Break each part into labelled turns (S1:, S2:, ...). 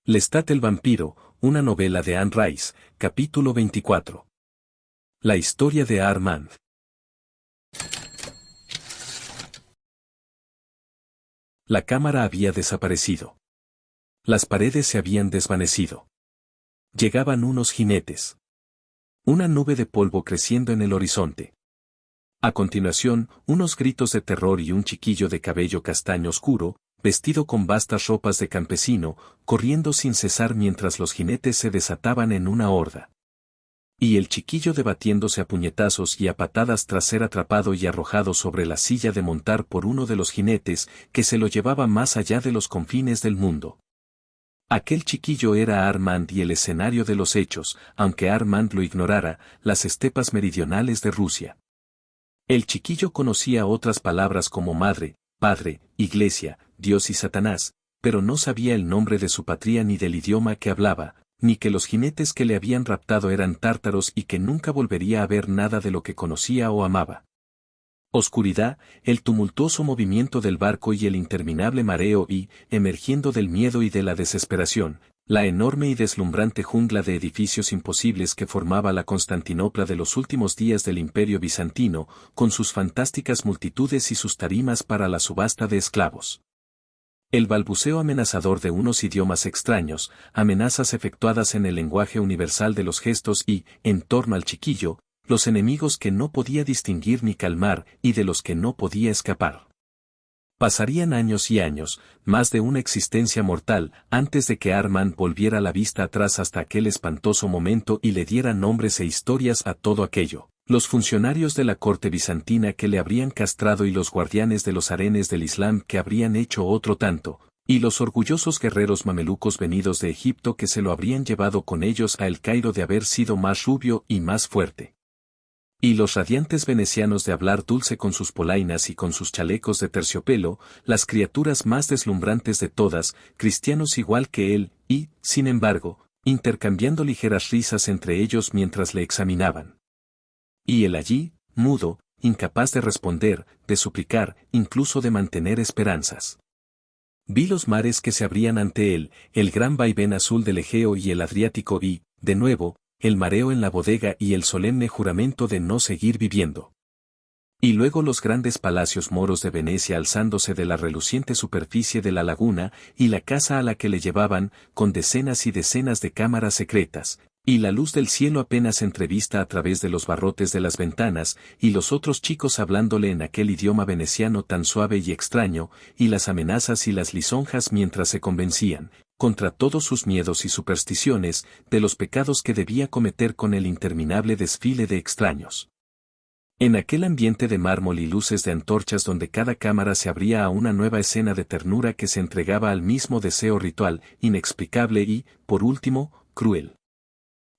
S1: Lestat el vampiro, una novela de Anne Rice, capítulo 24. La historia de Armand. La cámara había desaparecido. Las paredes se habían desvanecido. Llegaban unos jinetes. Una nube de polvo creciendo en el horizonte. A continuación, unos gritos de terror y un chiquillo de cabello castaño oscuro, vestido con vastas ropas de campesino, corriendo sin cesar mientras los jinetes se desataban en una horda. Y el chiquillo debatiéndose a puñetazos y a patadas tras ser atrapado y arrojado sobre la silla de montar por uno de los jinetes que se lo llevaba más allá de los confines del mundo. Aquel chiquillo era Armand y el escenario de los hechos, aunque Armand lo ignorara, las estepas meridionales de Rusia. El chiquillo conocía otras palabras como madre, padre, iglesia, Dios y Satanás, pero no sabía el nombre de su patria ni del idioma que hablaba, ni que los jinetes que le habían raptado eran tártaros y que nunca volvería a ver nada de lo que conocía o amaba. Oscuridad, el tumultuoso movimiento del barco y el interminable mareo y, emergiendo del miedo y de la desesperación, la enorme y deslumbrante jungla de edificios imposibles que formaba la Constantinopla de los últimos días del Imperio Bizantino, con sus fantásticas multitudes y sus tarimas para la subasta de esclavos. El balbuceo amenazador de unos idiomas extraños, amenazas efectuadas en el lenguaje universal de los gestos y, en torno al chiquillo, los enemigos que no podía distinguir ni calmar y de los que no podía escapar. Pasarían años y años, más de una existencia mortal, antes de que Armand volviera la vista atrás hasta aquel espantoso momento y le diera nombres e historias a todo aquello. Los funcionarios de la corte bizantina que le habrían castrado y los guardianes de los harenes del Islam que habrían hecho otro tanto, y los orgullosos guerreros mamelucos venidos de Egipto que se lo habrían llevado con ellos a El Cairo de haber sido más rubio y más fuerte. Y los radiantes venecianos de hablar dulce con sus polainas y con sus chalecos de terciopelo, las criaturas más deslumbrantes de todas, cristianos igual que él, y, sin embargo, intercambiando ligeras risas entre ellos mientras le examinaban. Y él allí, mudo, incapaz de responder, de suplicar, incluso de mantener esperanzas. Vi los mares que se abrían ante él, el gran vaivén azul del Egeo y el Adriático y, de nuevo, el mareo en la bodega y el solemne juramento de no seguir viviendo. Y luego los grandes palacios moros de Venecia alzándose de la reluciente superficie de la laguna y la casa a la que le llevaban, con decenas y decenas de cámaras secretas, y la luz del cielo apenas entrevista a través de los barrotes de las ventanas, y los otros chicos hablándole en aquel idioma veneciano tan suave y extraño, y las amenazas y las lisonjas mientras se convencían, contra todos sus miedos y supersticiones, de los pecados que debía cometer con el interminable desfile de extraños. En aquel ambiente de mármol y luces de antorchas donde cada cámara se abría a una nueva escena de ternura que se entregaba al mismo deseo ritual, inexplicable y, por último, cruel.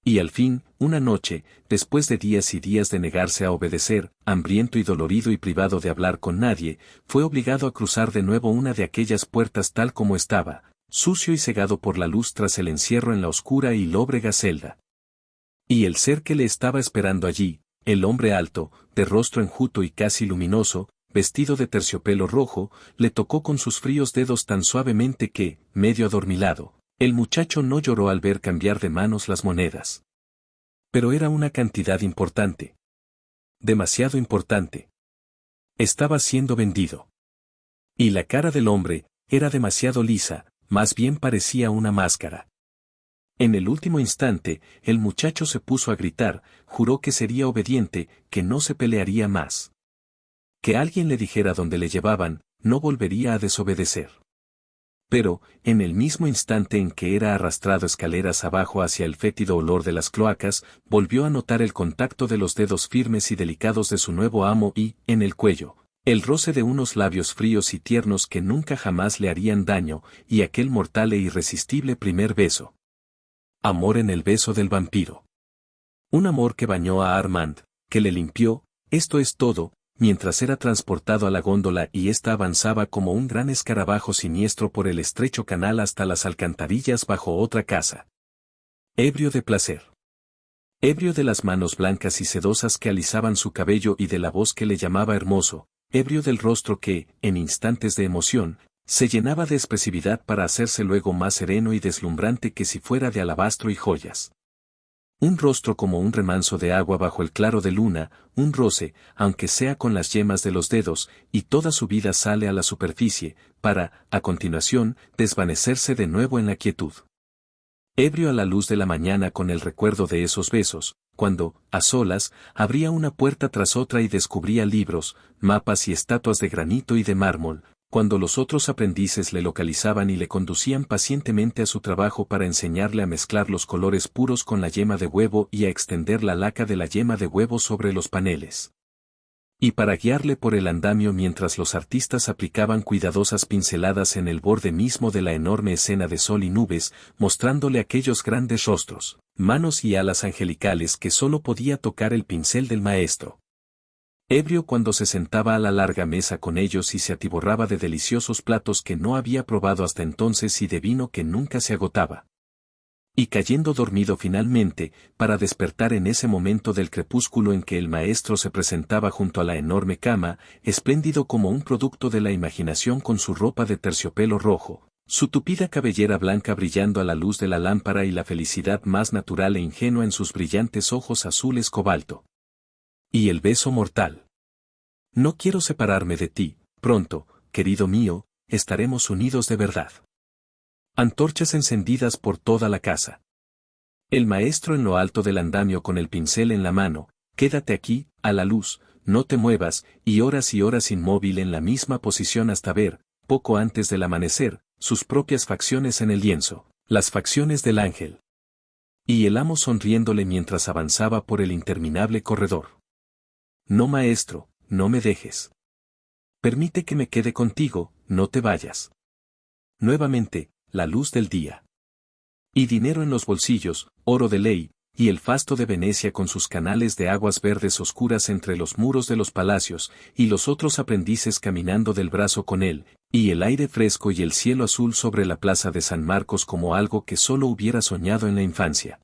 S1: Y al fin, una noche, después de días y días de negarse a obedecer, hambriento y dolorido y privado de hablar con nadie, fue obligado a cruzar de nuevo una de aquellas puertas tal como estaba, sucio y cegado por la luz tras el encierro en la oscura y lóbrega celda. Y el ser que le estaba esperando allí, el hombre alto, de rostro enjuto y casi luminoso, vestido de terciopelo rojo, le tocó con sus fríos dedos tan suavemente que, medio adormilado, el muchacho no lloró al ver cambiar de manos las monedas. Pero era una cantidad importante. Demasiado importante. Estaba siendo vendido. Y la cara del hombre era demasiado lisa, más bien parecía una máscara. En el último instante, el muchacho se puso a gritar, juró que sería obediente, que no se pelearía más. Que alguien le dijera dónde le llevaban, no volvería a desobedecer. Pero, en el mismo instante en que era arrastrado escaleras abajo hacia el fétido olor de las cloacas, volvió a notar el contacto de los dedos firmes y delicados de su nuevo amo y, en el cuello, el roce de unos labios fríos y tiernos que nunca jamás le harían daño, y aquel mortal e irresistible primer beso. Amor en el beso del vampiro. Un amor que bañó a Armand, que le limpió, esto es todo, mientras era transportado a la góndola y ésta avanzaba como un gran escarabajo siniestro por el estrecho canal hasta las alcantarillas bajo otra casa. Ebrio de placer. Ebrio de las manos blancas y sedosas que alisaban su cabello y de la voz que le llamaba hermoso, ebrio del rostro que, en instantes de emoción, Se llenaba de expresividad para hacerse luego más sereno y deslumbrante que si fuera de alabastro y joyas. Un rostro como un remanso de agua bajo el claro de luna, un roce, aunque sea con las yemas de los dedos, y toda su vida sale a la superficie, para, a continuación, desvanecerse de nuevo en la quietud. Ebrio a la luz de la mañana con el recuerdo de esos besos, cuando, a solas, abría una puerta tras otra y descubría libros, mapas y estatuas de granito y de mármol, cuando los otros aprendices le localizaban y le conducían pacientemente a su trabajo para enseñarle a mezclar los colores puros con la yema de huevo y a extender la laca de la yema de huevo sobre los paneles. Y para guiarle por el andamio mientras los artistas aplicaban cuidadosas pinceladas en el borde mismo de la enorme escena de sol y nubes, mostrándole aquellos grandes rostros, manos y alas angelicales que sólo podía tocar el pincel del maestro. Ebrio cuando se sentaba a la larga mesa con ellos y se atiborraba de deliciosos platos que no había probado hasta entonces y de vino que nunca se agotaba. Y cayendo dormido finalmente, para despertar en ese momento del crepúsculo en que el maestro se presentaba junto a la enorme cama, espléndido como un producto de la imaginación con su ropa de terciopelo rojo, su tupida cabellera blanca brillando a la luz de la lámpara y la felicidad más natural e ingenua en sus brillantes ojos azules cobalto. Y el beso mortal. No quiero separarme de ti, pronto, querido mío, estaremos unidos de verdad. Antorchas encendidas por toda la casa. El maestro en lo alto del andamio con el pincel en la mano, quédate aquí, a la luz, no te muevas, y horas inmóvil en la misma posición hasta ver, poco antes del amanecer, sus propias facciones en el lienzo, las facciones del ángel. Y el amo sonriéndole mientras avanzaba por el interminable corredor. No, maestro, no me dejes. Permite que me quede contigo, no te vayas. Nuevamente, la luz del día. Y dinero en los bolsillos, oro de ley, y el fasto de Venecia con sus canales de aguas verdes oscuras entre los muros de los palacios, y los otros aprendices caminando del brazo con él, y el aire fresco y el cielo azul sobre la plaza de San Marcos como algo que solo hubiera soñado en la infancia.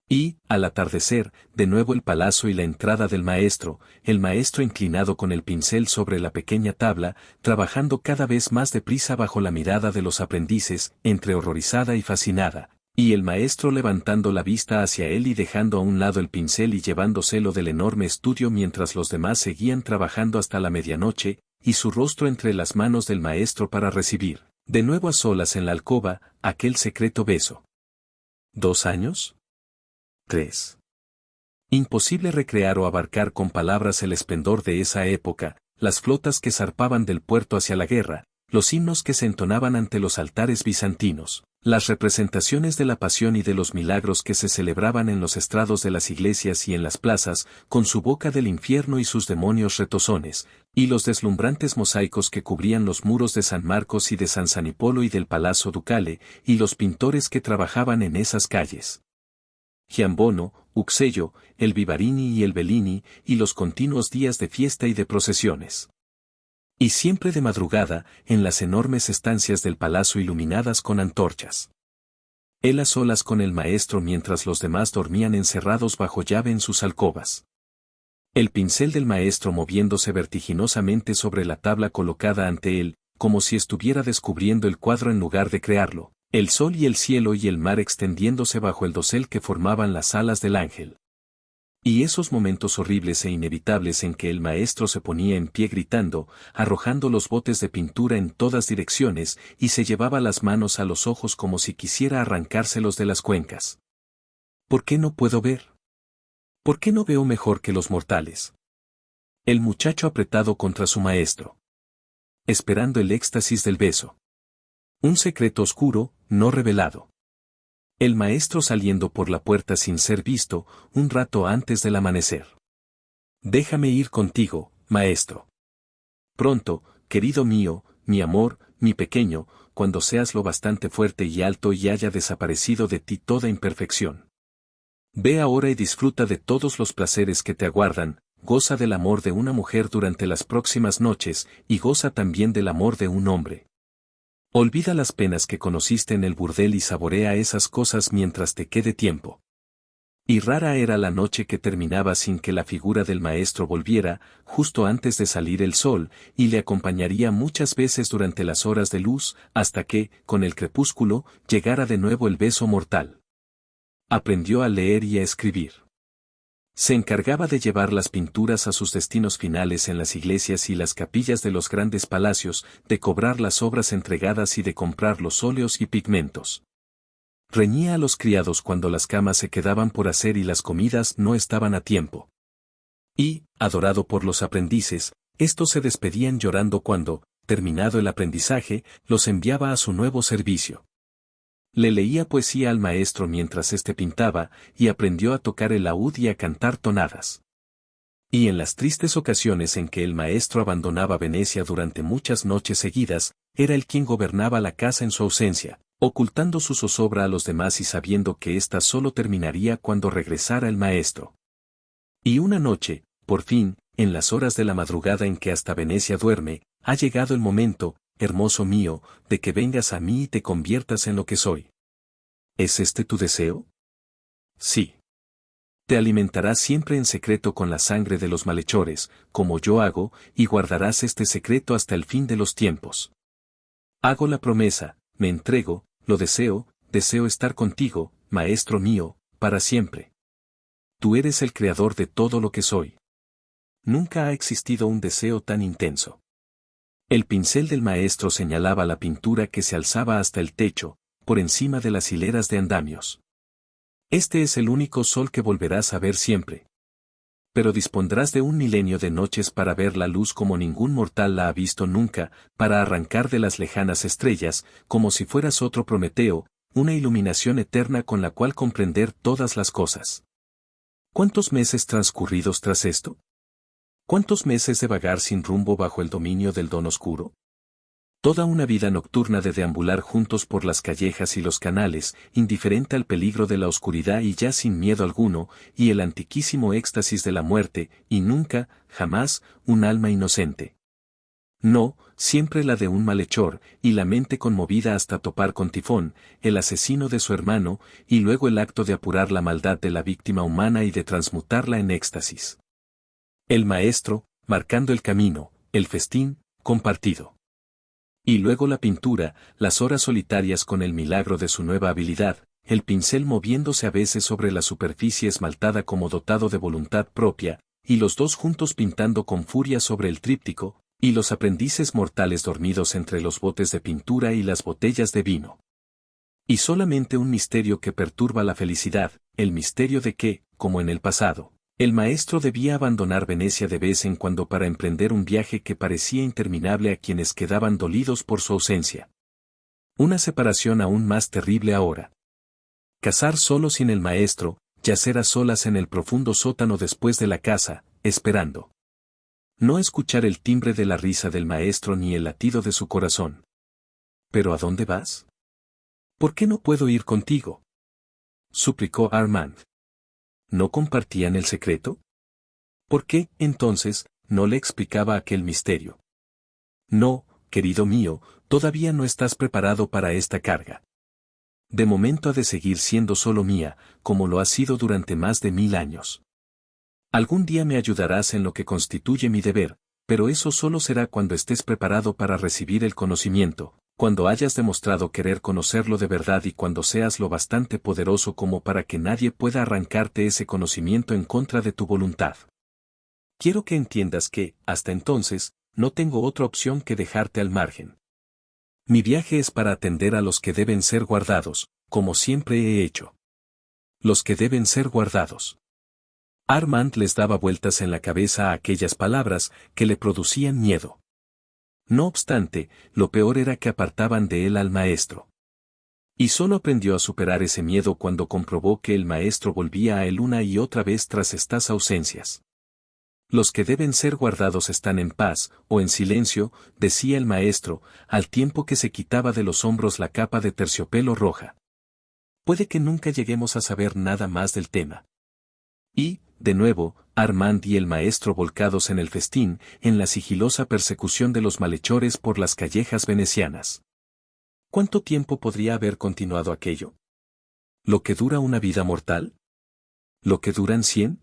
S1: Y, al atardecer, de nuevo el palacio y la entrada del maestro, el maestro inclinado con el pincel sobre la pequeña tabla, trabajando cada vez más deprisa bajo la mirada de los aprendices, entre horrorizada y fascinada, y el maestro levantando la vista hacia él y dejando a un lado el pincel y llevándoselo del enorme estudio mientras los demás seguían trabajando hasta la medianoche, y su rostro entre las manos del maestro para recibir, de nuevo a solas en la alcoba, aquel secreto beso. ¿2 años? 3. Imposible recrear o abarcar con palabras el esplendor de esa época, las flotas que zarpaban del puerto hacia la guerra, los himnos que se entonaban ante los altares bizantinos, las representaciones de la pasión y de los milagros que se celebraban en los estrados de las iglesias y en las plazas, con su boca del infierno y sus demonios retozones, y los deslumbrantes mosaicos que cubrían los muros de San Marcos y de San Sanipolo y del Palazzo Ducale, y los pintores que trabajaban en esas calles. Giambono, Uxello, el Vivarini y el Bellini, y los continuos días de fiesta y de procesiones. Y siempre de madrugada, en las enormes estancias del palacio iluminadas con antorchas. Él a solas con el maestro mientras los demás dormían encerrados bajo llave en sus alcobas. El pincel del maestro moviéndose vertiginosamente sobre la tabla colocada ante él, como si estuviera descubriendo el cuadro en lugar de crearlo. El sol y el cielo y el mar extendiéndose bajo el dosel que formaban las alas del ángel. Y esos momentos horribles e inevitables en que el maestro se ponía en pie gritando, arrojando los botes de pintura en todas direcciones, y se llevaba las manos a los ojos como si quisiera arrancárselos de las cuencas. ¿Por qué no puedo ver? ¿Por qué no veo mejor que los mortales? El muchacho apretado contra su maestro. Esperando el éxtasis del beso. Un secreto oscuro, no revelado. El maestro saliendo por la puerta sin ser visto, un rato antes del amanecer. Déjame ir contigo, maestro. Pronto, querido mío, mi amor, mi pequeño, cuando seas lo bastante fuerte y alto y haya desaparecido de ti toda imperfección. Ve ahora y disfruta de todos los placeres que te aguardan, goza del amor de una mujer durante las próximas noches, y goza también del amor de un hombre. Olvida las penas que conociste en el burdel y saborea esas cosas mientras te quede tiempo. Y rara era la noche que terminaba sin que la figura del maestro volviera, justo antes de salir el sol, y le acompañaría muchas veces durante las horas de luz, hasta que, con el crepúsculo, llegara de nuevo el beso mortal. Aprendió a leer y a escribir. Se encargaba de llevar las pinturas a sus destinos finales en las iglesias y las capillas de los grandes palacios, de cobrar las obras entregadas y de comprar los óleos y pigmentos. Reñía a los criados cuando las camas se quedaban por hacer y las comidas no estaban a tiempo. Y, adorado por los aprendices, estos se despedían llorando cuando, terminado el aprendizaje, los enviaba a su nuevo servicio. Le leía poesía al maestro mientras éste pintaba, y aprendió a tocar el laúd y a cantar tonadas. Y en las tristes ocasiones en que el maestro abandonaba Venecia durante muchas noches seguidas, era él quien gobernaba la casa en su ausencia, ocultando su zozobra a los demás y sabiendo que ésta solo terminaría cuando regresara el maestro. Y una noche, por fin, en las horas de la madrugada en que hasta Venecia duerme, ha llegado el momento, hermoso mío, de que vengas a mí y te conviertas en lo que soy. ¿Es este tu deseo? Sí. Te alimentarás siempre en secreto con la sangre de los malhechores, como yo hago, y guardarás este secreto hasta el fin de los tiempos. Hago la promesa, me entrego, lo deseo estar contigo, maestro mío, para siempre. Tú eres el creador de todo lo que soy. Nunca ha existido un deseo tan intenso. El pincel del maestro señalaba la pintura que se alzaba hasta el techo, por encima de las hileras de andamios. Este es el único sol que volverás a ver siempre. Pero dispondrás de 1.000.000 de noches para ver la luz como ningún mortal la ha visto nunca, para arrancar de las lejanas estrellas, como si fueras otro Prometeo, una iluminación eterna con la cual comprender todas las cosas. ¿Cuántos meses transcurridos tras esto? ¿Cuántos meses de vagar sin rumbo bajo el dominio del don oscuro? Toda una vida nocturna de deambular juntos por las callejas y los canales, indiferente al peligro de la oscuridad y ya sin miedo alguno, y el antiquísimo éxtasis de la muerte, y nunca, jamás, un alma inocente. No, siempre la de un malhechor, y la mente conmovida hasta topar con Tifón, el asesino de su hermano, y luego el acto de apurar la maldad de la víctima humana y de transmutarla en éxtasis. El maestro, marcando el camino, el festín, compartido. Y luego la pintura, las horas solitarias con el milagro de su nueva habilidad, el pincel moviéndose a veces sobre la superficie esmaltada como dotado de voluntad propia, y los dos juntos pintando con furia sobre el tríptico, y los aprendices mortales dormidos entre los botes de pintura y las botellas de vino. Y solamente un misterio que perturba la felicidad, el misterio de que, como en el pasado, el maestro debía abandonar Venecia de vez en cuando para emprender un viaje que parecía interminable a quienes quedaban dolidos por su ausencia. Una separación aún más terrible ahora. Cazar solo sin el maestro, yacer a solas en el profundo sótano después de la caza, esperando. No escuchar el timbre de la risa del maestro ni el latido de su corazón. ¿Pero a dónde vas? ¿Por qué no puedo ir contigo?, suplicó Armand. ¿No compartían el secreto? ¿Por qué, entonces, no le explicaba aquel misterio? No, querido mío, todavía no estás preparado para esta carga. De momento ha de seguir siendo solo mía, como lo ha sido durante más de 1000 años. Algún día me ayudarás en lo que constituye mi deber, pero eso solo será cuando estés preparado para recibir el conocimiento, cuando hayas demostrado querer conocerlo de verdad y cuando seas lo bastante poderoso como para que nadie pueda arrancarte ese conocimiento en contra de tu voluntad. Quiero que entiendas que, hasta entonces, no tengo otra opción que dejarte al margen. Mi viaje es para atender a los que deben ser guardados, como siempre he hecho. Los que deben ser guardados. Armand les daba vueltas en la cabeza a aquellas palabras que le producían miedo. No obstante, lo peor era que apartaban de él al maestro. Y solo aprendió a superar ese miedo cuando comprobó que el maestro volvía a él una y otra vez tras estas ausencias. Los que deben ser guardados están en paz, o en silencio, decía el maestro, al tiempo que se quitaba de los hombros la capa de terciopelo roja. Puede que nunca lleguemos a saber nada más del tema. Y, de nuevo, Armand y el maestro volcados en el festín, en la sigilosa persecución de los malhechores por las callejas venecianas. ¿Cuánto tiempo podría haber continuado aquello? ¿Lo que dura una vida mortal? ¿Lo que duran 100?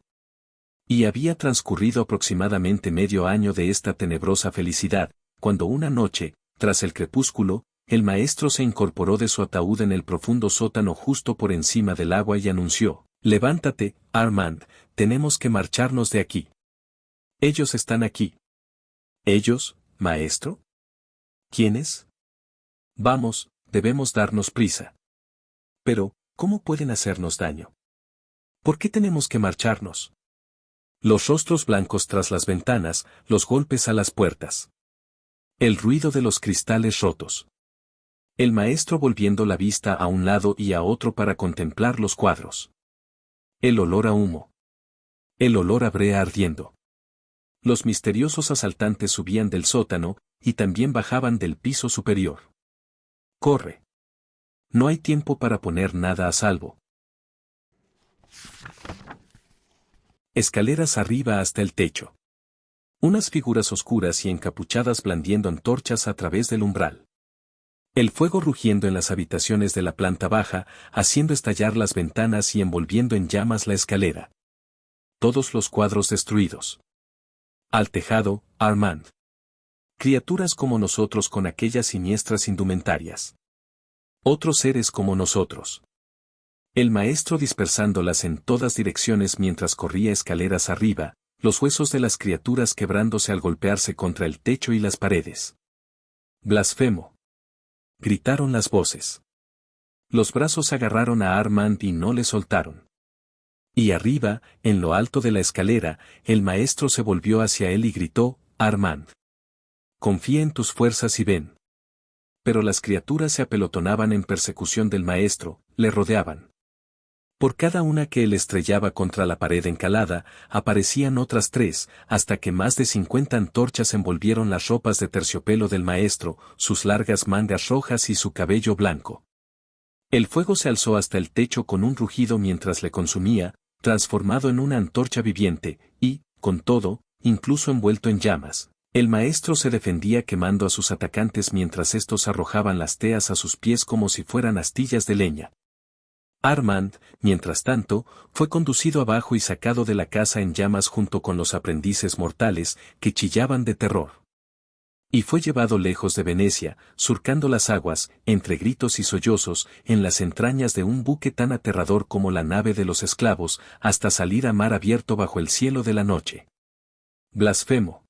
S1: Y había transcurrido aproximadamente medio año de esta tenebrosa felicidad, cuando una noche, tras el crepúsculo, el maestro se incorporó de su ataúd en el profundo sótano justo por encima del agua y anunció: «Levántate, Armand, tenemos que marcharnos de aquí. Ellos están aquí». «¿Ellos, maestro? ¿Quiénes?» «Vamos, debemos darnos prisa». «Pero, ¿cómo pueden hacernos daño? ¿Por qué tenemos que marcharnos?» Los rostros blancos tras las ventanas, los golpes a las puertas. El ruido de los cristales rotos. El maestro volviendo la vista a un lado y a otro para contemplar los cuadros. El olor a humo. El olor a brea ardiendo. Los misteriosos asaltantes subían del sótano, y también bajaban del piso superior. «Corre. No hay tiempo para poner nada a salvo». Escaleras arriba hasta el techo. Unas figuras oscuras y encapuchadas blandiendo antorchas a través del umbral. El fuego rugiendo en las habitaciones de la planta baja, haciendo estallar las ventanas y envolviendo en llamas la escalera. Todos los cuadros destruidos. Al tejado, Armand. Criaturas como nosotros con aquellas siniestras indumentarias. Otros seres como nosotros. El maestro dispersándolas en todas direcciones mientras corría escaleras arriba, los huesos de las criaturas quebrándose al golpearse contra el techo y las paredes. «Blasfemo», gritaron las voces. Los brazos agarraron a Armand y no le soltaron. Y arriba, en lo alto de la escalera, el maestro se volvió hacia él y gritó: «Armand, confía en tus fuerzas y ven». Pero las criaturas se apelotonaban en persecución del maestro, le rodeaban. Por cada una que él estrellaba contra la pared encalada, aparecían otras 3, hasta que más de 50 antorchas envolvieron las ropas de terciopelo del maestro, sus largas mangas rojas y su cabello blanco. El fuego se alzó hasta el techo con un rugido mientras le consumía, transformado en una antorcha viviente, y, con todo, incluso envuelto en llamas, el maestro se defendía quemando a sus atacantes mientras estos arrojaban las teas a sus pies como si fueran astillas de leña. Armand, mientras tanto, fue conducido abajo y sacado de la casa en llamas junto con los aprendices mortales, que chillaban de terror. Y fue llevado lejos de Venecia, surcando las aguas, entre gritos y sollozos, en las entrañas de un buque tan aterrador como la nave de los esclavos, hasta salir a mar abierto bajo el cielo de la noche. Blasfemo.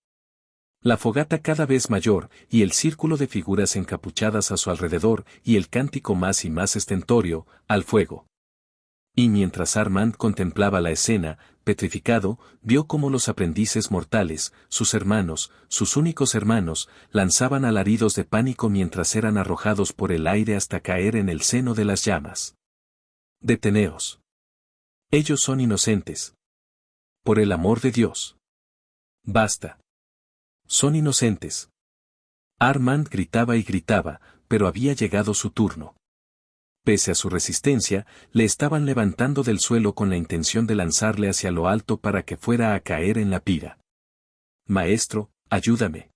S1: La fogata cada vez mayor, y el círculo de figuras encapuchadas a su alrededor, y el cántico más y más estentório: «al fuego». Y mientras Armand contemplaba la escena, petrificado, vio cómo los aprendices mortales, sus hermanos, sus únicos hermanos, lanzaban alaridos de pánico mientras eran arrojados por el aire hasta caer en el seno de las llamas. «Deteneos. Ellos son inocentes. Por el amor de Dios. Basta. Son inocentes». Armand gritaba y gritaba, pero había llegado su turno. Pese a su resistencia, le estaban levantando del suelo con la intención de lanzarle hacia lo alto para que fuera a caer en la pira. «Maestro, ayúdame»,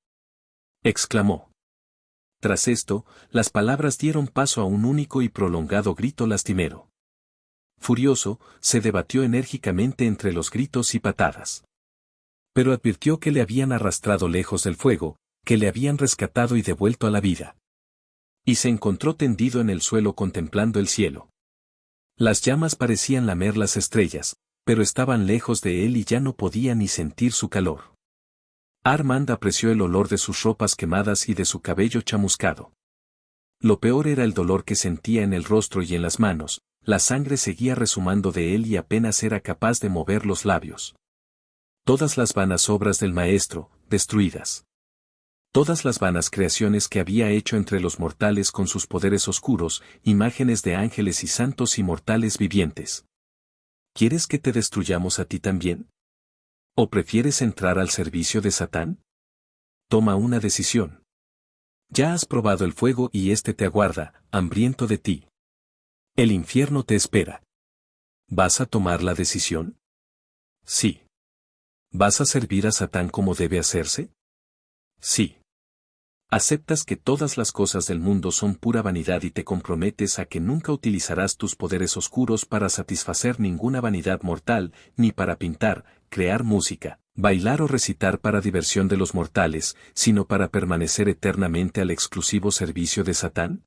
S1: exclamó. Tras esto, las palabras dieron paso a un único y prolongado grito lastimero. Furioso, se debatió enérgicamente entre los gritos y patadas. Pero advirtió que le habían arrastrado lejos del fuego, que le habían rescatado y devuelto a la vida. Y se encontró tendido en el suelo contemplando el cielo. Las llamas parecían lamer las estrellas, pero estaban lejos de él y ya no podía ni sentir su calor. Armand apreció el olor de sus ropas quemadas y de su cabello chamuscado. Lo peor era el dolor que sentía en el rostro y en las manos, la sangre seguía resumando de él y apenas era capaz de mover los labios. Todas las vanas obras del maestro, destruidas. Todas las vanas creaciones que había hecho entre los mortales con sus poderes oscuros, imágenes de ángeles y santos y mortales vivientes. ¿Quieres que te destruyamos a ti también? ¿O prefieres entrar al servicio de Satán? Toma una decisión. Ya has probado el fuego y éste te aguarda, hambriento de ti. El infierno te espera. ¿Vas a tomar la decisión? Sí. ¿Vas a servir a Satán como debe hacerse? Sí. Aceptas que todas las cosas del mundo son pura vanidad y te comprometes a que nunca utilizarás tus poderes oscuros para satisfacer ninguna vanidad mortal, ni para pintar, crear música, bailar o recitar para diversión de los mortales, sino para permanecer eternamente al exclusivo servicio de Satán.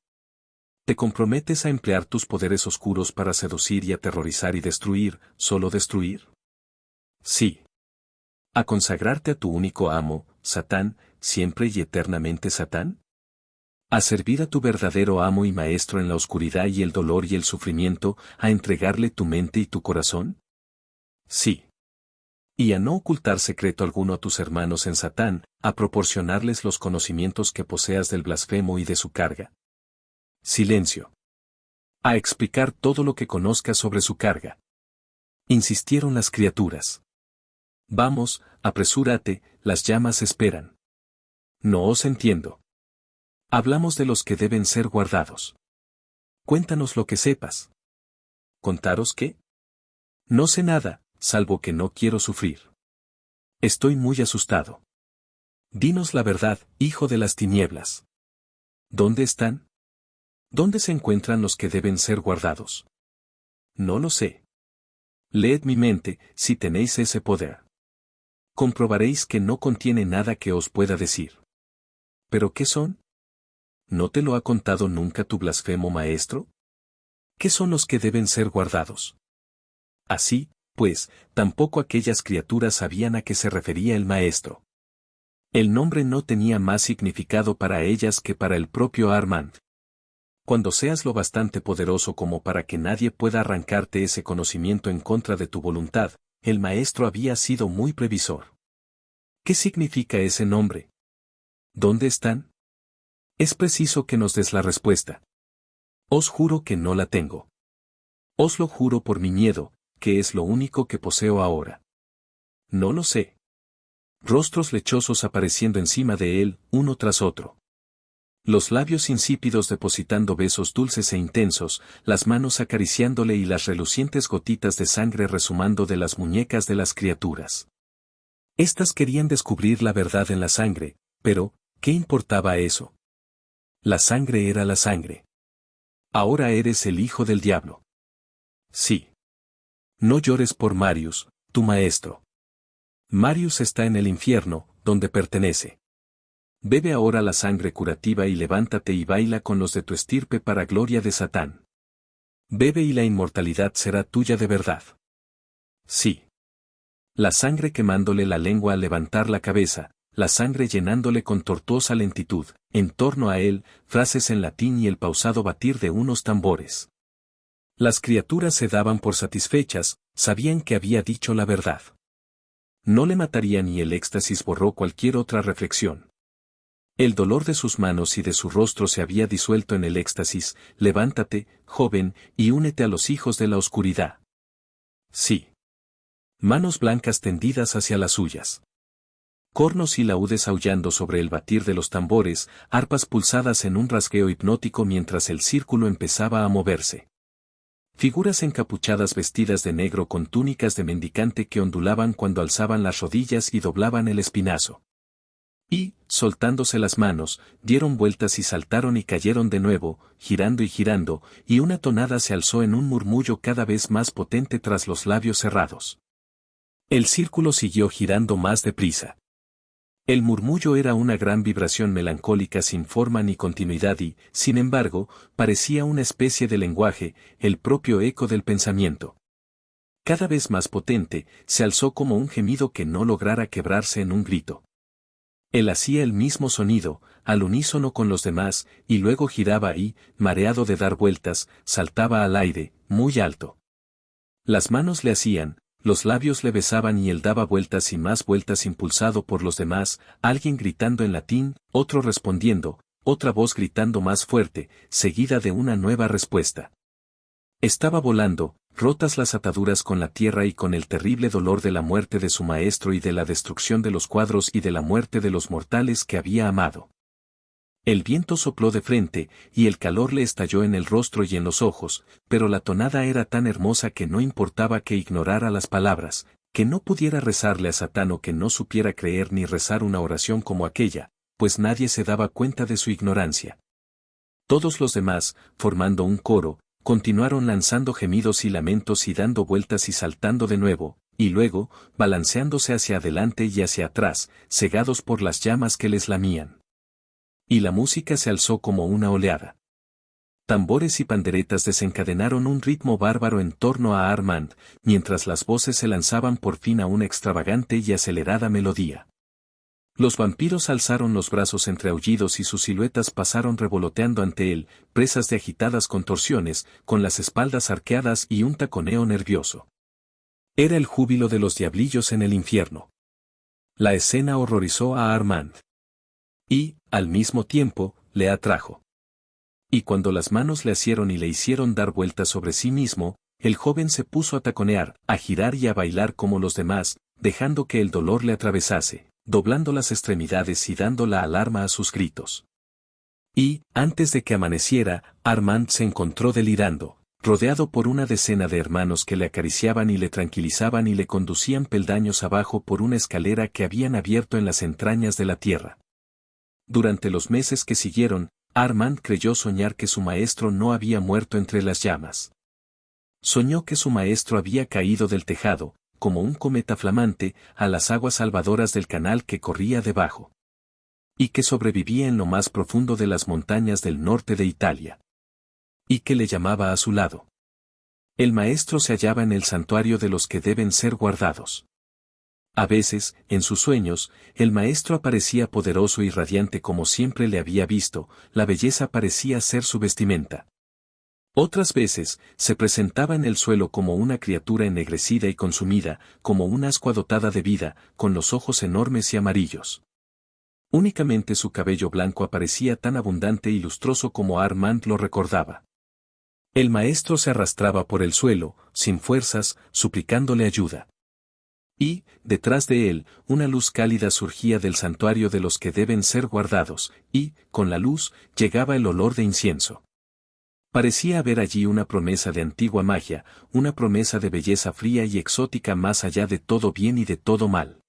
S1: ¿Te comprometes a emplear tus poderes oscuros para seducir y aterrorizar y destruir, solo destruir? Sí. ¿A consagrarte a tu único amo, Satán, siempre y eternamente Satán? ¿A servir a tu verdadero amo y maestro en la oscuridad y el dolor y el sufrimiento, a entregarle tu mente y tu corazón? Sí. ¿Y a no ocultar secreto alguno a tus hermanos en Satán, a proporcionarles los conocimientos que poseas del blasfemo y de su carga? Silencio. A explicar todo lo que conozcas sobre su carga. Insistieron las criaturas. Vamos, apresúrate, las llamas esperan. No os entiendo. Hablamos de los que deben ser guardados. Cuéntanos lo que sepas. ¿Contaros qué? No sé nada, salvo que no quiero sufrir. Estoy muy asustado. Dinos la verdad, hijo de las tinieblas. ¿Dónde están? ¿Dónde se encuentran los que deben ser guardados? No lo sé. Leed mi mente, si tenéis ese poder. Comprobaréis que no contiene nada que os pueda decir. ¿Pero qué son? ¿No te lo ha contado nunca tu blasfemo maestro? ¿Qué son los que deben ser guardados? Así, pues, tampoco aquellas criaturas sabían a qué se refería el maestro. El nombre no tenía más significado para ellas que para el propio Armand. Cuando seas lo bastante poderoso como para que nadie pueda arrancarte ese conocimiento en contra de tu voluntad, el maestro había sido muy previsor. ¿Qué significa ese nombre? ¿Dónde están? Es preciso que nos des la respuesta. Os juro que no la tengo. Os lo juro por mi miedo, que es lo único que poseo ahora. No lo sé. Rostros lechosos apareciendo encima de él, uno tras otro. Los labios insípidos depositando besos dulces e intensos, las manos acariciándole y las relucientes gotitas de sangre resumando de las muñecas de las criaturas. Estas querían descubrir la verdad en la sangre, pero, ¿qué importaba eso? La sangre era la sangre. Ahora eres el hijo del diablo. Sí. No llores por Marius, tu maestro. Marius está en el infierno, donde pertenece. Bebe ahora la sangre curativa y levántate y baila con los de tu estirpe para gloria de Satán. Bebe y la inmortalidad será tuya de verdad. Sí. La sangre quemándole la lengua al levantar la cabeza, la sangre llenándole con tortuosa lentitud, en torno a él, frases en latín y el pausado batir de unos tambores. Las criaturas se daban por satisfechas, sabían que había dicho la verdad. No le matarían y el éxtasis borró cualquier otra reflexión. El dolor de sus manos y de su rostro se había disuelto en el éxtasis. Levántate, joven, y únete a los hijos de la oscuridad. Sí. Manos blancas tendidas hacia las suyas. Cornos y laúdes aullando sobre el batir de los tambores, arpas pulsadas en un rasgueo hipnótico mientras el círculo empezaba a moverse. Figuras encapuchadas vestidas de negro con túnicas de mendicante que ondulaban cuando alzaban las rodillas y doblaban el espinazo. Y, soltándose las manos, dieron vueltas y saltaron y cayeron de nuevo, girando, y una tonada se alzó en un murmullo cada vez más potente tras los labios cerrados. El círculo siguió girando más deprisa. El murmullo era una gran vibración melancólica sin forma ni continuidad y, sin embargo, parecía una especie de lenguaje, el propio eco del pensamiento. Cada vez más potente, se alzó como un gemido que no lograra quebrarse en un grito. Él hacía el mismo sonido, al unísono con los demás, y luego giraba y, mareado de dar vueltas, saltaba al aire, muy alto. Las manos le hacían, los labios le besaban y él daba vueltas y más vueltas impulsado por los demás, alguien gritando en latín, otro respondiendo, otra voz gritando más fuerte, seguida de una nueva respuesta. Estaba volando, rotas las ataduras con la tierra y con el terrible dolor de la muerte de su maestro y de la destrucción de los cuadros y de la muerte de los mortales que había amado. El viento sopló de frente, y el calor le estalló en el rostro y en los ojos, pero la tonada era tan hermosa que no importaba que ignorara las palabras, que no pudiera rezarle a Satán o que no supiera creer ni rezar una oración como aquella, pues nadie se daba cuenta de su ignorancia. Todos los demás, formando un coro, continuaron lanzando gemidos y lamentos y dando vueltas y saltando de nuevo, y luego, balanceándose hacia adelante y hacia atrás, cegados por las llamas que les lamían. Y la música se alzó como una oleada. Tambores y panderetas desencadenaron un ritmo bárbaro en torno a Armand, mientras las voces se lanzaban por fin a una extravagante y acelerada melodía. Los vampiros alzaron los brazos entre aullidos y sus siluetas pasaron revoloteando ante él, presas de agitadas contorsiones, con las espaldas arqueadas y un taconeo nervioso. Era el júbilo de los diablillos en el infierno. La escena horrorizó a Armand. Y, al mismo tiempo, le atrajo. Y cuando las manos le asieron y le hicieron dar vueltas sobre sí mismo, el joven se puso a taconear, a girar y a bailar como los demás, dejando que el dolor le atravesase, doblando las extremidades y dando la alarma a sus gritos. Y, antes de que amaneciera, Armand se encontró delirando, rodeado por una decena de hermanos que le acariciaban y le tranquilizaban y le conducían peldaños abajo por una escalera que habían abierto en las entrañas de la tierra. Durante los meses que siguieron, Armand creyó soñar que su maestro no había muerto entre las llamas. Soñó que su maestro había caído del tejado, como un cometa flamante, a las aguas salvadoras del canal que corría debajo. Y que sobrevivía en lo más profundo de las montañas del norte de Italia. Y que le llamaba a su lado. El maestro se hallaba en el santuario de los que deben ser guardados. A veces, en sus sueños, el maestro aparecía poderoso y radiante como siempre le había visto, la belleza parecía ser su vestimenta. Otras veces, se presentaba en el suelo como una criatura ennegrecida y consumida, como una ascua dotada de vida, con los ojos enormes y amarillos. Únicamente su cabello blanco aparecía tan abundante y lustroso como Armand lo recordaba. El maestro se arrastraba por el suelo, sin fuerzas, suplicándole ayuda. Y, detrás de él, una luz cálida surgía del santuario de los que deben ser guardados, y, con la luz, llegaba el olor de incienso. Parecía haber allí una promesa de antigua magia, una promesa de belleza fría y exótica más allá de todo bien y de todo mal.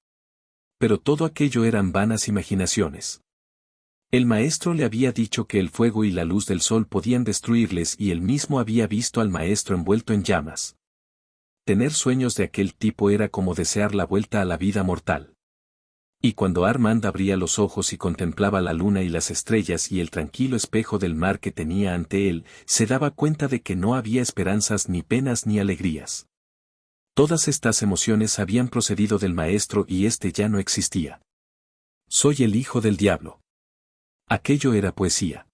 S1: Pero todo aquello eran vanas imaginaciones. El maestro le había dicho que el fuego y la luz del sol podían destruirles y él mismo había visto al maestro envuelto en llamas. Tener sueños de aquel tipo era como desear la vuelta a la vida mortal. Y cuando Armand abría los ojos y contemplaba la luna y las estrellas y el tranquilo espejo del mar que tenía ante él, se daba cuenta de que no había esperanzas ni penas ni alegrías. Todas estas emociones habían procedido del maestro y éste ya no existía. Soy el hijo del diablo. Aquello era poesía.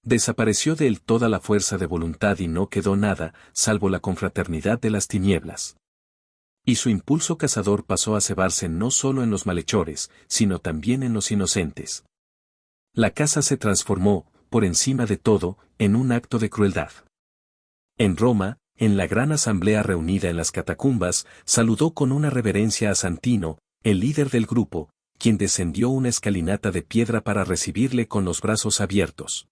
S1: Desapareció de él toda la fuerza de voluntad y no quedó nada, salvo la confraternidad de las tinieblas. Y su impulso cazador pasó a cebarse no solo en los malhechores, sino también en los inocentes. La caza se transformó, por encima de todo, en un acto de crueldad. En Roma, en la gran asamblea reunida en las catacumbas, saludó con una reverencia a Santino, el líder del grupo, quien descendió una escalinata de piedra para recibirle con los brazos abiertos.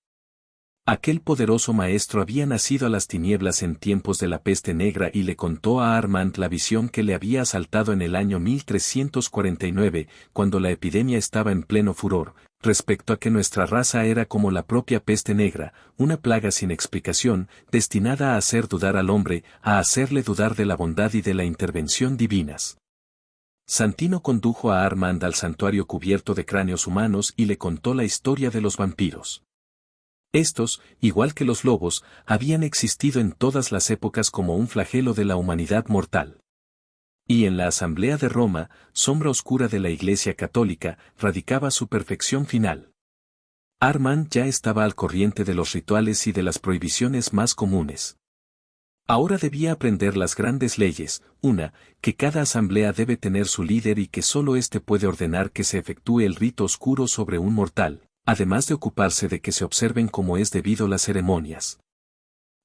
S1: Aquel poderoso maestro había nacido a las tinieblas en tiempos de la peste negra y le contó a Armand la visión que le había asaltado en el año 1349, cuando la epidemia estaba en pleno furor, respecto a que nuestra raza era como la propia peste negra, una plaga sin explicación, destinada a hacer dudar al hombre, a hacerle dudar de la bondad y de la intervención divinas. Santino condujo a Armand al santuario cubierto de cráneos humanos y le contó la historia de los vampiros. Estos, igual que los lobos, habían existido en todas las épocas como un flagelo de la humanidad mortal. Y en la Asamblea de Roma, sombra oscura de la Iglesia Católica, radicaba su perfección final. Armand ya estaba al corriente de los rituales y de las prohibiciones más comunes. Ahora debía aprender las grandes leyes, una, que cada asamblea debe tener su líder y que solo éste puede ordenar que se efectúe el rito oscuro sobre un mortal, además de ocuparse de que se observen como es debido las ceremonias.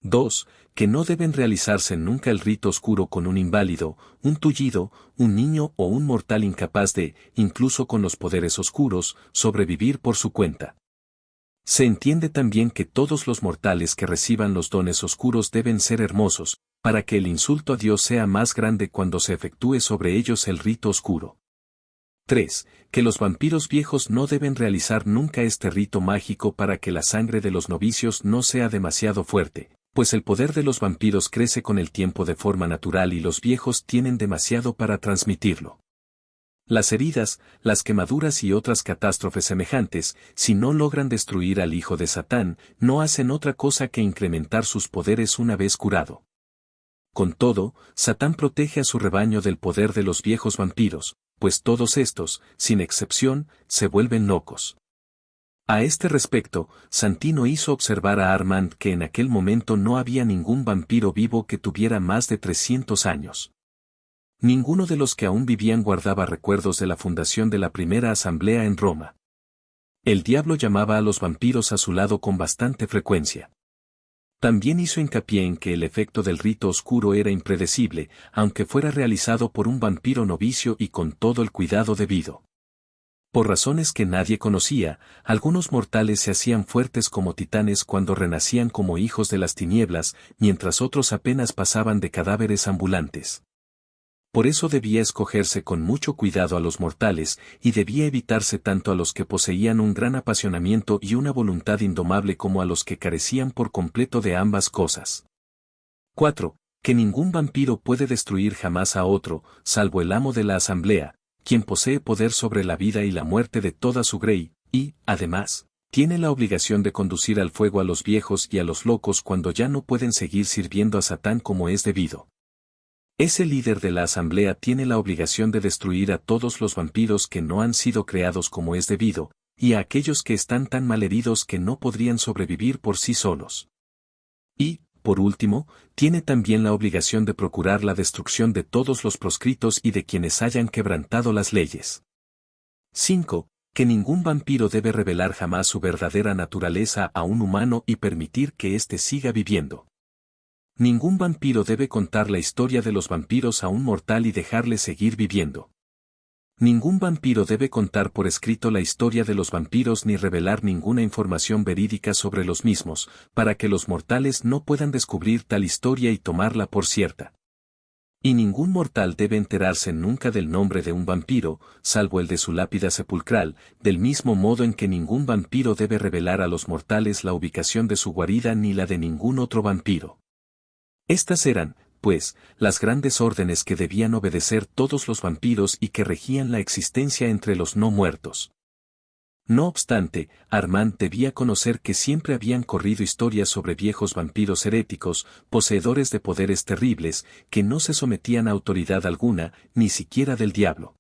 S1: 2. Que no deben realizarse nunca el rito oscuro con un inválido, un tullido, un niño o un mortal incapaz de, incluso con los poderes oscuros, sobrevivir por su cuenta. Se entiende también que todos los mortales que reciban los dones oscuros deben ser hermosos, para que el insulto a Dios sea más grande cuando se efectúe sobre ellos el rito oscuro. 3. Que los vampiros viejos no deben realizar nunca este rito mágico para que la sangre de los novicios no sea demasiado fuerte, pues el poder de los vampiros crece con el tiempo de forma natural y los viejos tienen demasiado para transmitirlo. Las heridas, las quemaduras y otras catástrofes semejantes, si no logran destruir al hijo de Satán, no hacen otra cosa que incrementar sus poderes una vez curado. Con todo, Satán protege a su rebaño del poder de los viejos vampiros, pues todos estos, sin excepción, se vuelven locos. A este respecto, Santino hizo observar a Armand que en aquel momento no había ningún vampiro vivo que tuviera más de 300 años. Ninguno de los que aún vivían guardaba recuerdos de la fundación de la primera asamblea en Roma. El diablo llamaba a los vampiros a su lado con bastante frecuencia. También hizo hincapié en que el efecto del rito oscuro era impredecible, aunque fuera realizado por un vampiro novicio y con todo el cuidado debido. Por razones que nadie conocía, algunos mortales se hacían fuertes como titanes cuando renacían como hijos de las tinieblas, mientras otros apenas pasaban de cadáveres ambulantes. Por eso debía escogerse con mucho cuidado a los mortales, y debía evitarse tanto a los que poseían un gran apasionamiento y una voluntad indomable como a los que carecían por completo de ambas cosas. 4. Que ningún vampiro puede destruir jamás a otro, salvo el amo de la asamblea, quien posee poder sobre la vida y la muerte de toda su grey, y, además, tiene la obligación de conducir al fuego a los viejos y a los locos cuando ya no pueden seguir sirviendo a Satán como es debido. Ese líder de la asamblea tiene la obligación de destruir a todos los vampiros que no han sido creados como es debido, y a aquellos que están tan malheridos que no podrían sobrevivir por sí solos. Y, por último, tiene también la obligación de procurar la destrucción de todos los proscritos y de quienes hayan quebrantado las leyes. 5. Que ningún vampiro debe revelar jamás su verdadera naturaleza a un humano y permitir que éste siga viviendo. Ningún vampiro debe contar la historia de los vampiros a un mortal y dejarle seguir viviendo. Ningún vampiro debe contar por escrito la historia de los vampiros ni revelar ninguna información verídica sobre los mismos, para que los mortales no puedan descubrir tal historia y tomarla por cierta. Y ningún mortal debe enterarse nunca del nombre de un vampiro, salvo el de su lápida sepulcral, del mismo modo en que ningún vampiro debe revelar a los mortales la ubicación de su guarida ni la de ningún otro vampiro. Estas eran, pues, las grandes órdenes que debían obedecer todos los vampiros y que regían la existencia entre los no muertos. No obstante, Armand debía conocer que siempre habían corrido historias sobre viejos vampiros heréticos, poseedores de poderes terribles, que no se sometían a autoridad alguna, ni siquiera del diablo.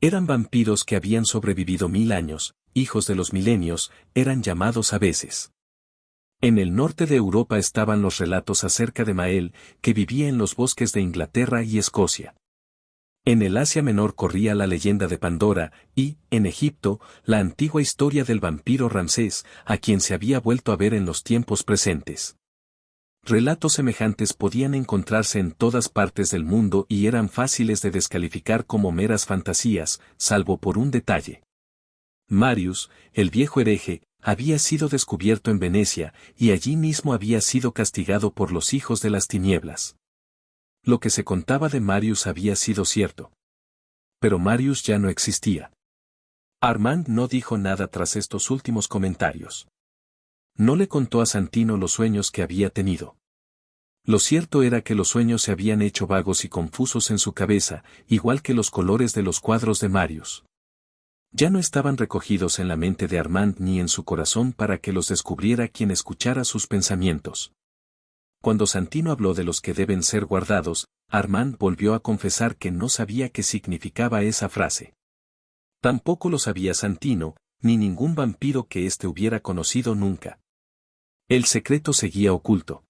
S1: Eran vampiros que habían sobrevivido 1000 años, hijos de los milenios, eran llamados a veces. En el norte de Europa estaban los relatos acerca de Mael, que vivía en los bosques de Inglaterra y Escocia. En el Asia Menor corría la leyenda de Pandora, y, en Egipto, la antigua historia del vampiro Ramsés, a quien se había vuelto a ver en los tiempos presentes. Relatos semejantes podían encontrarse en todas partes del mundo y eran fáciles de descalificar como meras fantasías, salvo por un detalle. Marius, el viejo hereje, había sido descubierto en Venecia, y allí mismo había sido castigado por los hijos de las tinieblas. Lo que se contaba de Marius había sido cierto. Pero Marius ya no existía. Armand no dijo nada tras estos últimos comentarios. No le contó a Santino los sueños que había tenido. Lo cierto era que los sueños se habían hecho vagos y confusos en su cabeza, igual que los colores de los cuadros de Marius. Ya no estaban recogidos en la mente de Armand ni en su corazón para que los descubriera quien escuchara sus pensamientos. Cuando Santino habló de los que deben ser guardados, Armand volvió a confesar que no sabía qué significaba esa frase. Tampoco lo sabía Santino, ni ningún vampiro que éste hubiera conocido nunca. El secreto seguía oculto.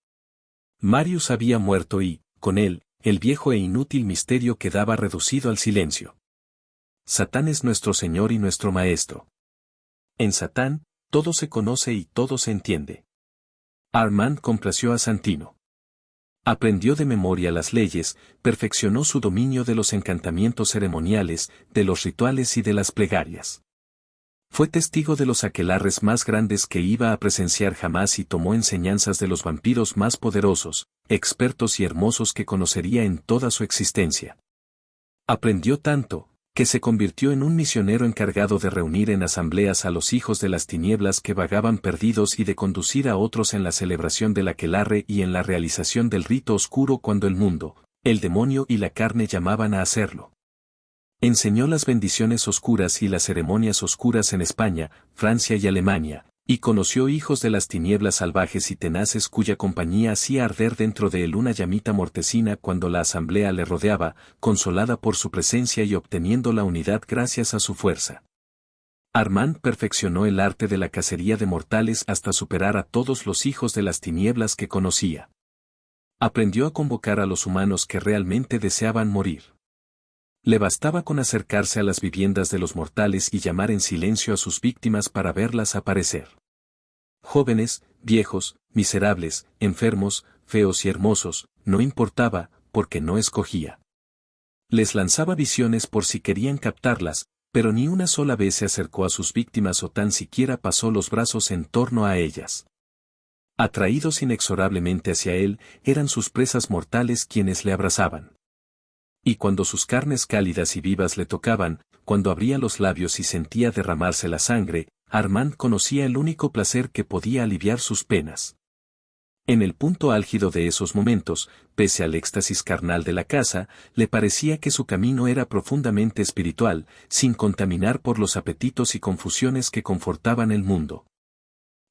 S1: Marius había muerto y, con él, el viejo e inútil misterio quedaba reducido al silencio. Satán es nuestro Señor y nuestro Maestro. En Satán, todo se conoce y todo se entiende. Armand complació a Santino. Aprendió de memoria las leyes, perfeccionó su dominio de los encantamientos ceremoniales, de los rituales y de las plegarias. Fue testigo de los aquelarres más grandes que iba a presenciar jamás y tomó enseñanzas de los vampiros más poderosos, expertos y hermosos que conocería en toda su existencia. Aprendió tanto, que se convirtió en un misionero encargado de reunir en asambleas a los hijos de las tinieblas que vagaban perdidos y de conducir a otros en la celebración del aquelarre y en la realización del rito oscuro cuando el mundo, el demonio y la carne llamaban a hacerlo. Enseñó las bendiciones oscuras y las ceremonias oscuras en España, Francia y Alemania, y conoció hijos de las tinieblas salvajes y tenaces cuya compañía hacía arder dentro de él una llamita mortecina cuando la asamblea le rodeaba, consolada por su presencia y obteniendo la unidad gracias a su fuerza. Armand perfeccionó el arte de la cacería de mortales hasta superar a todos los hijos de las tinieblas que conocía. Aprendió a convocar a los humanos que realmente deseaban morir. Le bastaba con acercarse a las viviendas de los mortales y llamar en silencio a sus víctimas para verlas aparecer. Jóvenes, viejos, miserables, enfermos, feos y hermosos, no importaba, porque no escogía. Les lanzaba visiones por si querían captarlas, pero ni una sola vez se acercó a sus víctimas o tan siquiera pasó los brazos en torno a ellas. Atraídos inexorablemente hacia él, eran sus presas mortales quienes le abrazaban. Y cuando sus carnes cálidas y vivas le tocaban, cuando abría los labios y sentía derramarse la sangre, Armand conocía el único placer que podía aliviar sus penas. En el punto álgido de esos momentos, pese al éxtasis carnal de la caza, le parecía que su camino era profundamente espiritual, sin contaminar por los apetitos y confusiones que confortaban el mundo.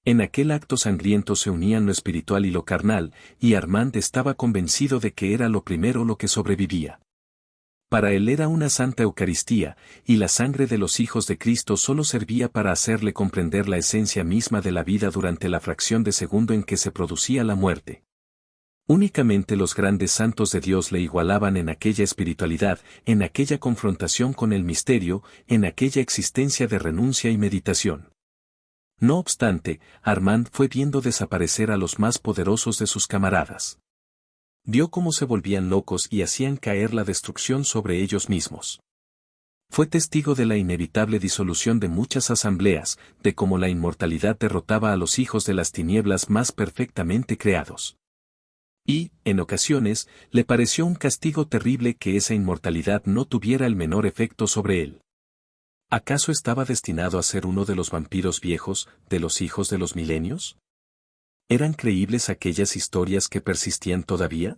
S1: En aquel acto sangriento se unían lo espiritual y lo carnal, y Armand estaba convencido de que era lo primero lo que sobrevivía. Para él era una santa Eucaristía, y la sangre de los hijos de Cristo solo servía para hacerle comprender la esencia misma de la vida durante la fracción de segundo en que se producía la muerte. Únicamente los grandes santos de Dios le igualaban en aquella espiritualidad, en aquella confrontación con el misterio, en aquella existencia de renuncia y meditación. No obstante, Armand fue viendo desaparecer a los más poderosos de sus camaradas. Vio cómo se volvían locos y hacían caer la destrucción sobre ellos mismos. Fue testigo de la inevitable disolución de muchas asambleas, de cómo la inmortalidad derrotaba a los hijos de las tinieblas más perfectamente creados. Y, en ocasiones, le pareció un castigo terrible que esa inmortalidad no tuviera el menor efecto sobre él. ¿Acaso estaba destinado a ser uno de los vampiros viejos, de los hijos de los milenios? ¿Eran creíbles aquellas historias que persistían todavía?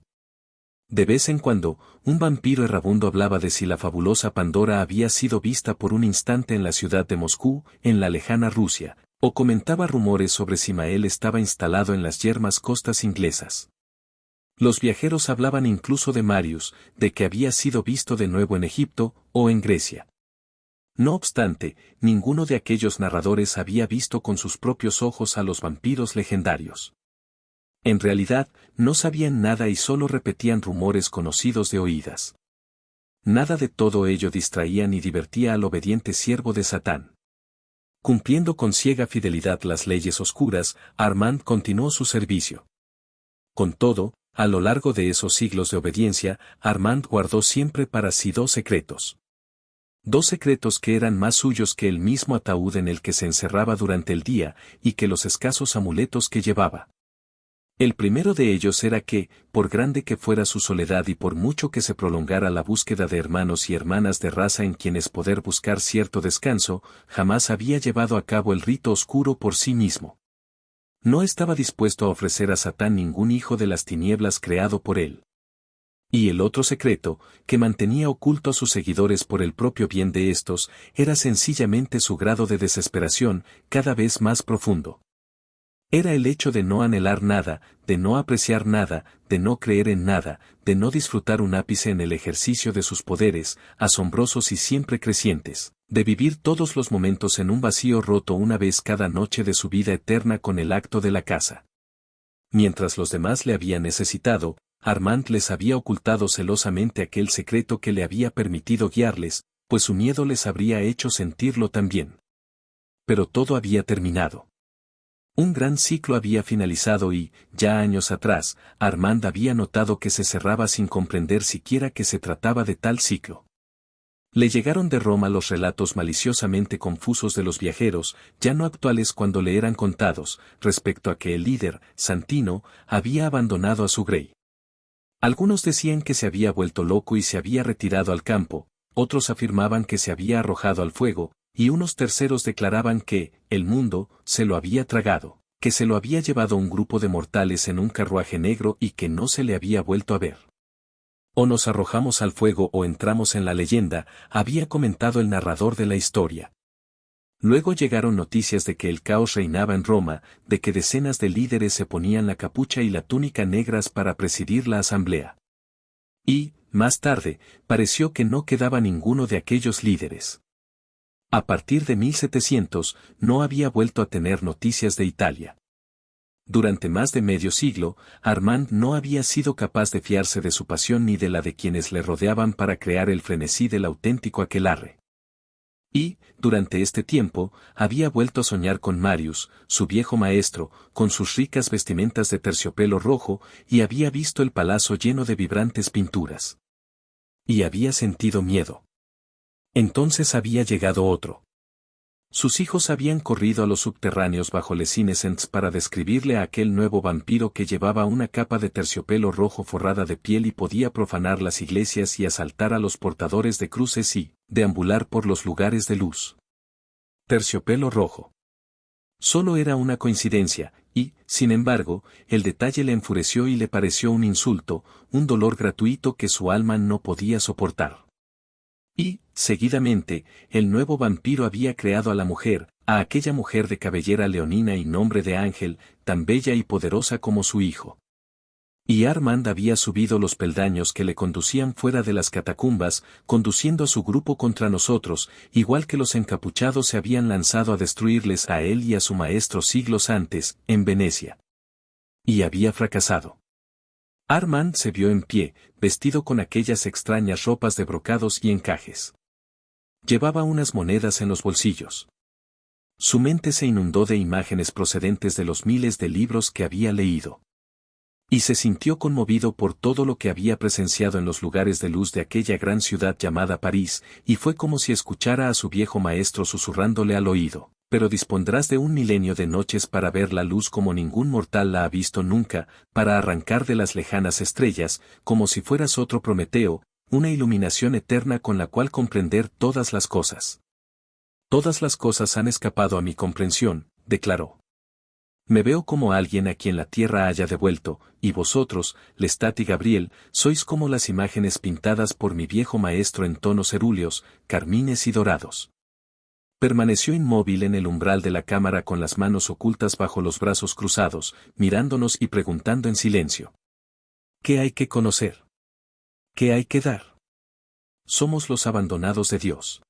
S1: De vez en cuando, un vampiro errabundo hablaba de si la fabulosa Pandora había sido vista por un instante en la ciudad de Moscú, en la lejana Rusia, o comentaba rumores sobre si Mael estaba instalado en las yermas costas inglesas. Los viajeros hablaban incluso de Marius, de que había sido visto de nuevo en Egipto, o en Grecia. No obstante, ninguno de aquellos narradores había visto con sus propios ojos a los vampiros legendarios. En realidad, no sabían nada y solo repetían rumores conocidos de oídas. Nada de todo ello distraía ni divertía al obediente siervo de Satán. Cumpliendo con ciega fidelidad las leyes oscuras, Armand continuó su servicio. Con todo, a lo largo de esos siglos de obediencia, Armand guardó siempre para sí dos secretos. Dos secretos que eran más suyos que el mismo ataúd en el que se encerraba durante el día, y que los escasos amuletos que llevaba. El primero de ellos era que, por grande que fuera su soledad y por mucho que se prolongara la búsqueda de hermanos y hermanas de raza en quienes poder buscar cierto descanso, jamás había llevado a cabo el rito oscuro por sí mismo. No estaba dispuesto a ofrecer a Satán ningún hijo de las tinieblas creado por él. Y el otro secreto, que mantenía oculto a sus seguidores por el propio bien de estos, era sencillamente su grado de desesperación, cada vez más profundo. Era el hecho de no anhelar nada, de no apreciar nada, de no creer en nada, de no disfrutar un ápice en el ejercicio de sus poderes, asombrosos y siempre crecientes, de vivir todos los momentos en un vacío roto una vez cada noche de su vida eterna con el acto de la caza. Mientras los demás le habían necesitado, Armand les había ocultado celosamente aquel secreto que le había permitido guiarles, pues su miedo les habría hecho sentirlo también. Pero todo había terminado. Un gran ciclo había finalizado y, ya años atrás, Armand había notado que se cerraba sin comprender siquiera que se trataba de tal ciclo. Le llegaron de Roma los relatos maliciosamente confusos de los viajeros, ya no actuales cuando le eran contados, respecto a que el líder, Santino, había abandonado a su grey. Algunos decían que se había vuelto loco y se había retirado al campo, otros afirmaban que se había arrojado al fuego, y unos terceros declaraban que, el mundo, se lo había tragado, que se lo había llevado un grupo de mortales en un carruaje negro y que no se le había vuelto a ver. O nos arrojamos al fuego o entramos en la leyenda, había comentado el narrador de la historia. Luego llegaron noticias de que el caos reinaba en Roma, de que decenas de líderes se ponían la capucha y la túnica negras para presidir la asamblea. Y, más tarde, pareció que no quedaba ninguno de aquellos líderes. A partir de 1700, no había vuelto a tener noticias de Italia. Durante más de medio siglo, Armand no había sido capaz de fiarse de su pasión ni de la de quienes le rodeaban para crear el frenesí del auténtico aquelarre. Y, durante este tiempo, había vuelto a soñar con Marius, su viejo maestro, con sus ricas vestimentas de terciopelo rojo, y había visto el palacio lleno de vibrantes pinturas. Y había sentido miedo. Entonces había llegado otro. Sus hijos habían corrido a los subterráneos bajo Les Innocents para describirle a aquel nuevo vampiro que llevaba una capa de terciopelo rojo forrada de piel y podía profanar las iglesias y asaltar a los portadores de cruces y deambular por los lugares de luz. Terciopelo rojo. Solo era una coincidencia, y, sin embargo, el detalle le enfureció y le pareció un insulto, un dolor gratuito que su alma no podía soportar. Y, seguidamente, el nuevo vampiro había creado a la mujer, a aquella mujer de cabellera leonina y nombre de ángel, tan bella y poderosa como su hijo. Y Armand había subido los peldaños que le conducían fuera de las catacumbas, conduciendo a su grupo contra nosotros, igual que los encapuchados se habían lanzado a destruirles a él y a su maestro siglos antes, en Venecia. Y había fracasado. Armand se vio en pie, vestido con aquellas extrañas ropas de brocados y encajes. Llevaba unas monedas en los bolsillos. Su mente se inundó de imágenes procedentes de los miles de libros que había leído. Y se sintió conmovido por todo lo que había presenciado en los lugares de luz de aquella gran ciudad llamada París, y fue como si escuchara a su viejo maestro susurrándole al oído. Pero dispondrás de 1.000.000 de noches para ver la luz como ningún mortal la ha visto nunca, para arrancar de las lejanas estrellas, como si fueras otro Prometeo, una iluminación eterna con la cual comprender todas las cosas. Todas las cosas han escapado a mi comprensión, declaró. Me veo como alguien a quien la tierra haya devuelto, y vosotros, Lestat y Gabriel, sois como las imágenes pintadas por mi viejo maestro en tonos cerúleos, carmines y dorados. Permaneció inmóvil en el umbral de la cámara con las manos ocultas bajo los brazos cruzados, mirándonos y preguntando en silencio. ¿Qué hay que conocer? ¿Qué hay que dar? Somos los abandonados de Dios.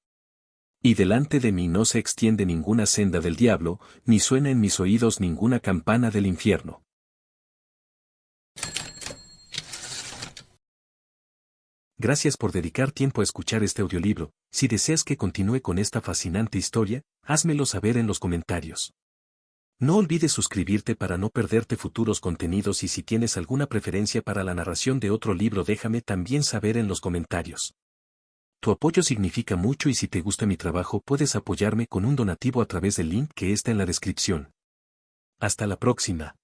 S1: Y delante de mí no se extiende ninguna senda del diablo, ni suena en mis oídos ninguna campana del infierno. Gracias por dedicar tiempo a escuchar este audiolibro. Si deseas que continúe con esta fascinante historia, házmelo saber en los comentarios. No olvides suscribirte para no perderte futuros contenidos y si tienes alguna preferencia para la narración de otro libro déjame también saber en los comentarios. Tu apoyo significa mucho y si te gusta mi trabajo puedes apoyarme con un donativo a través del link que está en la descripción. Hasta la próxima.